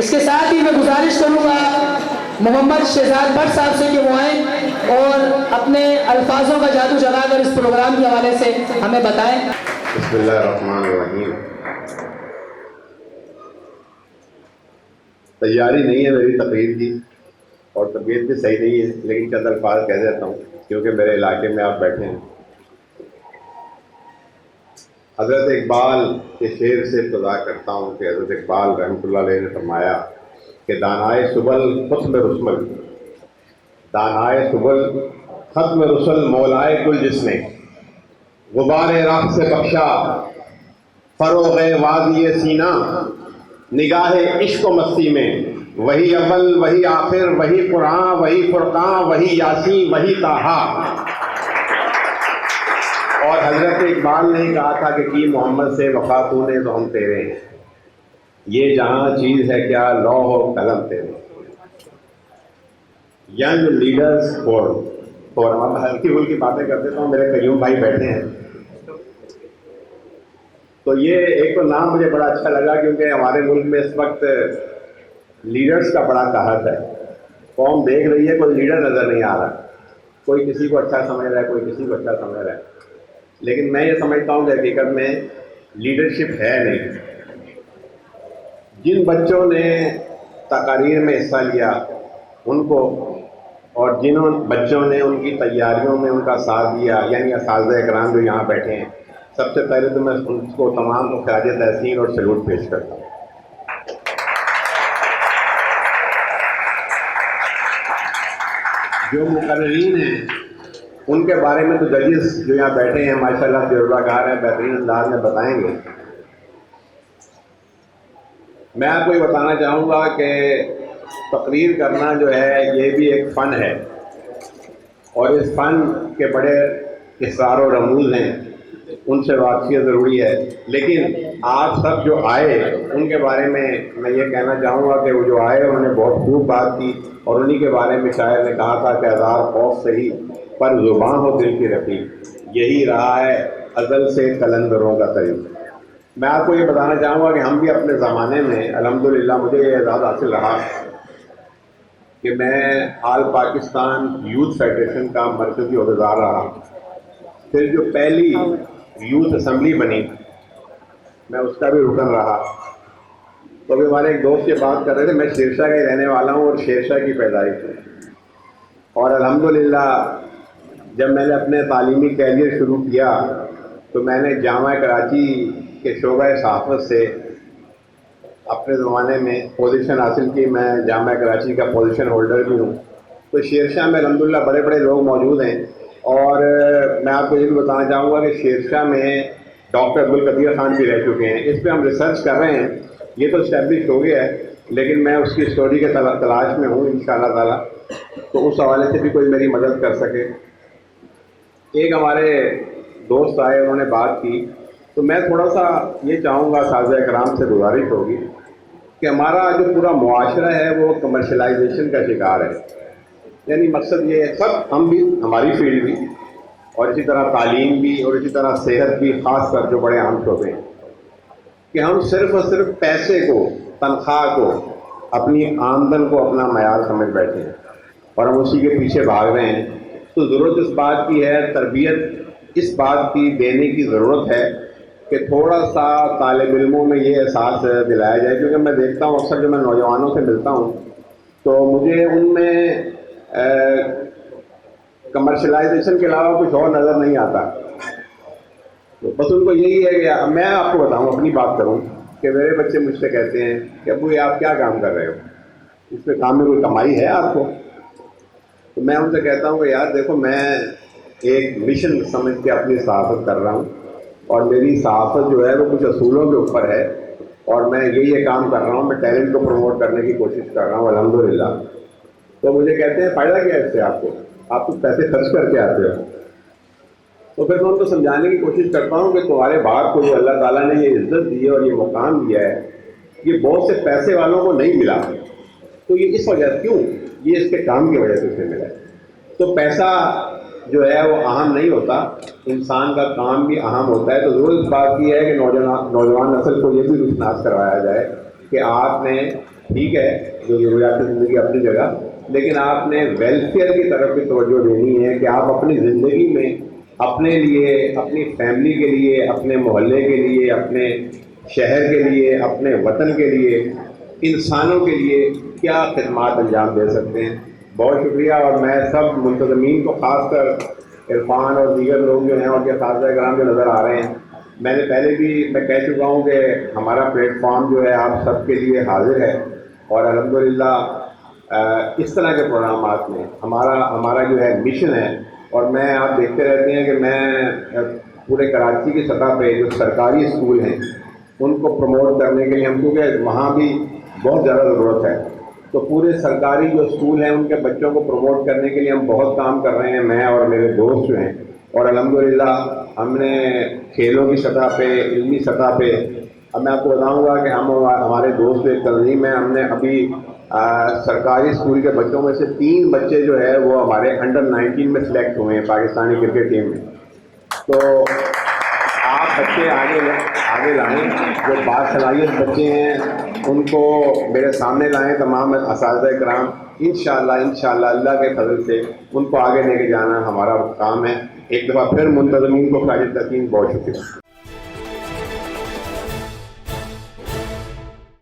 اس کے ساتھ ہی میں گزارش کروں گا محمد شہزاد بٹ صاحب سے کہ وہ آئیں اور اپنے الفاظوں کا جادو جگا کر اس پروگرام کے حوالے سے ہمیں بتائیں۔ بسم اللہ الرحمن الرحیم۔ تیاری نہیں ہے میری تقریر کی اور طبیعت بھی صحیح نہیں ہے، لیکن چند الفاظ کہہ دیتا ہوں کیونکہ میرے علاقے میں آپ بیٹھے ہیں۔ حضرت اقبال کے شعر سے ابتدا کرتا ہوں کہ حضرت اقبال رحمۃ اللہ علیہ نے فرمایا کہ دانائے سبل ختم رسمل، دانائے سبل ختم رسل مولائے کل جس نے غبار راہ سے بخشا فروغ وادی سینہ، نگاہ عشق و مستی میں وہی اول وہی آخر وہی قرآن وہی فرقان وہی یاسین وہی طٰہٰ۔ اور حضرت اقبال نے کہا تھا کہ کی محمد سے وفا تو نے تو ہم تیرے ہیں، یہ جہاں چیز ہے کیا لوح و قلم تیرے۔ ینگ لیڈرز فورم، اب ہلکی پھلکی باتیں کر دیتا ہوں، میرے قیوم بھائی بیٹھے ہیں تو یہ ایک تو نام مجھے بڑا اچھا لگا کیونکہ ہمارے ملک میں اس وقت لیڈرز کا بڑا قحط ہے۔ قوم دیکھ رہی ہے، کوئی لیڈر نظر نہیں آ رہا، کوئی کسی کو اچھا سمجھ رہا ہے، کوئی کسی کو اچھا سمجھ رہا ہے، لیکن میں یہ سمجھتا ہوں کہ حقیقت میں لیڈرشپ ہے نہیں۔ جن بچوں نے تقاریر میں حصہ لیا ان کو، اور جن بچوں نے ان کی تیاریوں میں ان کا ساتھ دیا، یعنی اساتذہ اکرام جو یہاں بیٹھے ہیں، سب سے پہلے تو میں ان کو تمام کو خراج تحسین اور سلوٹ پیش کرتا ہوں۔ جو مقررین ہیں ان کے بارے میں تو ججز جو یہاں بیٹھے ہیں ماشاءاللہ تجربہ کار ہیں، بہترین انداز میں بتائیں گے۔ میں آپ کو یہ بتانا چاہوں گا کہ تقریر کرنا جو ہے یہ بھی ایک فن ہے، اور اس فن کے بڑے اسرار و رموز ہیں، ان سے واقفیت ضروری ہے۔ لیکن آپ سب جو آئے ان کے بارے میں یہ کہنا چاہوں گا کہ وہ جو آئے انہوں نے بہت خوب بات کی، اور انہی کے بارے میں شاعر نے کہا تھا کہ ہزار خوف سہی پر زباں ہو دل کی رفیق، یہی رہا ہے ازل سے قلندروں کا طریق۔ میں آپ کو یہ بتانا چاہوں گا کہ ہم بھی اپنے زمانے میں الحمدللہ مجھے یہ اعزاز حاصل رہا کہ میں آل پاکستان یوتھ فیڈریشن کا مرکزی عہدیدار رہا۔ پھر جو پہلی یوتھ اسمبلی بنی میں اس کا بھی رکن رہا۔ تو ابھی ہمارے ایک دوست یہ بات کر رہے تھے، میں شیرشاہ کا ہی رہنے والا ہوں اور شیرشاہ کی پیدائش ہے، اور الحمدللہ جب میں نے اپنے تعلیمی کیریئر شروع کیا تو میں نے جامعہ کراچی کے شعبہ صحافت سے اپنے زمانے میں پوزیشن حاصل کی۔ میں جامعہ کراچی کا پوزیشن ہولڈر بھی ہوں۔ تو شیرشاہ میں الحمدللہ بڑے بڑے لوگ موجود ہیں، اور میں آپ کو یہ بھی بتانا چاہوں گا کہ شیرشاہ میں ڈاکٹر عبدالقدیر خان بھی رہ چکے ہیں۔ اس پہ ہم ریسرچ کر رہے ہیں، یہ تو اسٹیبلش ہو گیا ہے، لیکن میں اس کی اسٹوری کے تلاش میں ہوں انشاءاللہ تعالیٰ، تو اس حوالے سے بھی کوئی میری مدد کر سکے۔ ایک ہمارے دوست آئے، انہوں نے بات کی، تو میں تھوڑا سا یہ چاہوں گا، اساتذہ کرام سے گزارش ہوگی کہ ہمارا جو پورا معاشرہ ہے وہ کمرشلائزیشن کا شکار ہے۔ یعنی مقصد یہ ہے، سب ہم بھی، ہماری فیلڈ بھی، اور اسی طرح تعلیم بھی، اور اسی طرح صحت بھی، خاص کر جو بڑے عام شعبے ہیں، کہ ہم صرف اور صرف پیسے کو، تنخواہ کو، اپنی آمدن کو اپنا معیار سمجھ بیٹھے ہیں اور ہم اسی کے پیچھے بھاگ رہے ہیں۔ تو ضرورت اس بات کی ہے، تربیت اس بات کی دینے کی ضرورت ہے کہ تھوڑا سا طالب علموں میں یہ احساس دلایا جائے، کیونکہ میں دیکھتا ہوں اکثر جو میں نوجوانوں سے ملتا ہوں تو مجھے ان میں کمرشلائزیشن کے علاوہ کچھ اور نظر نہیں آتا۔ تو بس ان کو یہی ہے کہ میں آپ کو بتاؤں، اپنی بات کروں کہ میرے بچے مجھ سے کہتے ہیں کہ ابو یہ آپ کیا کام کر رہے ہو، اس میں کام میں کوئی کمائی ہے آپ کو؟ تو میں ان سے کہتا ہوں کہ یار دیکھو، میں ایک مشن سمجھ کے اپنی صحافت کر رہا ہوں، اور میری صحافت جو ہے وہ کچھ اصولوں کے اوپر ہے، اور میں یہ کام کر رہا ہوں، میں ٹیلنٹ کو پروموٹ کرنے کی کوشش کر رہا ہوں الحمدللہ۔ تو مجھے کہتے ہیں فائدہ کیا ہے اس سے، آپ کچھ پیسے خرچ کر کے آتے ہو؟ تو پھر میں ان کو سمجھانے کی کوشش کرتا ہوں کہ تمہارے باپ کو جو اللہ تعالیٰ نے یہ عزت دی ہے اور یہ مقام دیا ہے، یہ بہت سے پیسے والوں کو نہیں ملا، تو یہ اس وجہ کیوں، یہ اس کے کام کی وجہ سے اسے ملا ہے۔ تو پیسہ جو ہے وہ اہم نہیں ہوتا، انسان کا کام بھی اہم ہوتا ہے۔ تو ضرور اس بات کی ہے کہ نوجوان نسل کو یہ بھی روشناس کروایا جائے کہ آپ نے ٹھیک ہے جو ضروریات زندگی اپنی جگہ، لیکن آپ نے ویلفیئر کی طرف بھی توجہ دینی ہے کہ آپ اپنی زندگی میں اپنے لیے، اپنی فیملی کے لیے، اپنے محلے کے لیے، اپنے شہر کے لیے، اپنے وطن کے لیے، انسانوں کے لیے کیا خدمات انجام دے سکتے ہیں۔ بہت شکریہ، اور میں سب منتظمین کو، خاص کر عرفان اور دیگر لوگ جو ہیں اور کے اساتذہ کرام جو نظر آ رہے ہیں، میں نے پہلے بھی میں کہہ چکا ہوں کہ ہمارا پلیٹ فارم جو ہے آپ سب کے لیے حاضر ہے، اور الحمدللہ اس طرح کے پروگرامات میں ہمارا جو ہے مشن ہے، اور میں آپ دیکھتے رہتے ہیں کہ میں پورے کراچی کی سطح پہ جو سرکاری اسکول ہیں ان کو پروموٹ کرنے کے لیے ہم، کیونکہ وہاں بھی بہت زیادہ ضرورت ہے، تو پورے سرکاری جو اسکول ہیں ان کے بچوں کو پروموٹ کرنے کے لیے ہم بہت کام کر رہے ہیں، میں اور میرے دوست جو ہیں، اور الحمدللہ ہم نے کھیلوں کی سطح پہ، علمی سطح پہ، اب میں آپ کو بتاؤں گا کہ ہمارے دوست ایک تنظیم ہے، ہم نے ابھی سرکاری اسکول کے بچوں میں سے 3 بچے جو ہے وہ ہمارے انڈر-19 میں سلیکٹ ہوئے ہیں پاکستانی کرکٹ ٹیم میں۔ تو آپ بچے آگے لائیں، جو باصلاحیت بچے ہیں ان کو میرے سامنے لائیں، تمام اساتذہ کرام، انشاءاللہ اللہ کے فضل سے ان کو آگے لے کے جانا ہمارا کام ہے۔ ایک دفعہ پھر منتظمین کو خراج تحسین بہت شکریہ۔